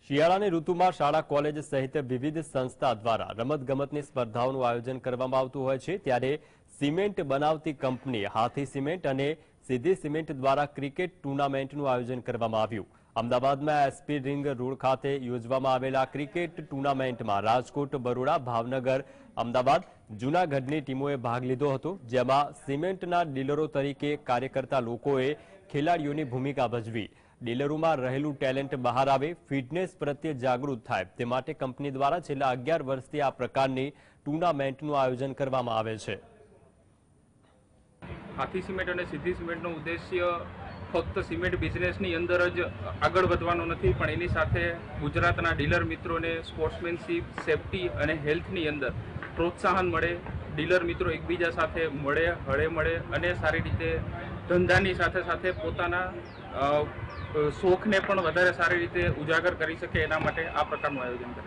શિયાળાની ઋતુમાં શાળા કોલેજ સહિત વિવિધ સંસ્થા દ્વારા રમતગમતની સ્પર્ધાઓનું આયોજન કરવામાં આવતું હોય છે। ત્યારે સિમેન્ટ બનાવતી કંપની હાથી સિમેન્ટ અને સિદ્ધિ સિમેન્ટ દ્વારા ક્રિકેટ ટૂર્નામેન્ટનું આયોજન કરવામાં આવ્યું। અમદાવાદમાં એસપી રિંગ રોડ ખાતે યોજવામાં આવેલા ક્રિકેટ ટૂર્નામેન્ટમાં રાજકોટ, બરોડા, ભાવનગર, અમદાવાદ, જૂનાગઢની ટીમોએ ભાગ લીધો હતો, જેમાં સિમેન્ટના ડીલરો તરીકે કાર્ય કરતા લોકોએ ખેલાડીઓની ભૂમિકા ભજવી। ડીલરોમાં રહેલું ટેલેન્ટ બહાર આવે, ફિટનેસ પ્રત્યે જાગૃત થાય તે માટે કંપની દ્વારા છેલ્લા 11 વર્ષથી આ પ્રકારની ટૂર્નામેન્ટનું આયોજન કરવામાં આવે છે। હાથી સિમેન્ટ અને સિદ્ધિ સિમેન્ટનો ઉદ્દેશ્ય ફક્ત સિમેન્ટ બિઝનેસની અંદર જ આગળ વધવાનો નથી, પણ એની સાથે ગુજરાતના ડીલર મિત્રોને સ્પોર્ટ્સમેનશીપ, સેફટી અને હેલ્થની અંદર પ્રોત્સાહન મળે, ડીલર મિત્રો એકબીજા સાથે મળે, હળે મળે અને સારી રીતે ધંધાની સાથે સાથે પોતાના શોખને પણ વધારે સારી રીતે ઉજાગર કરી શકે, એના માટે આ પ્રકારનું આયોજન કરે છે।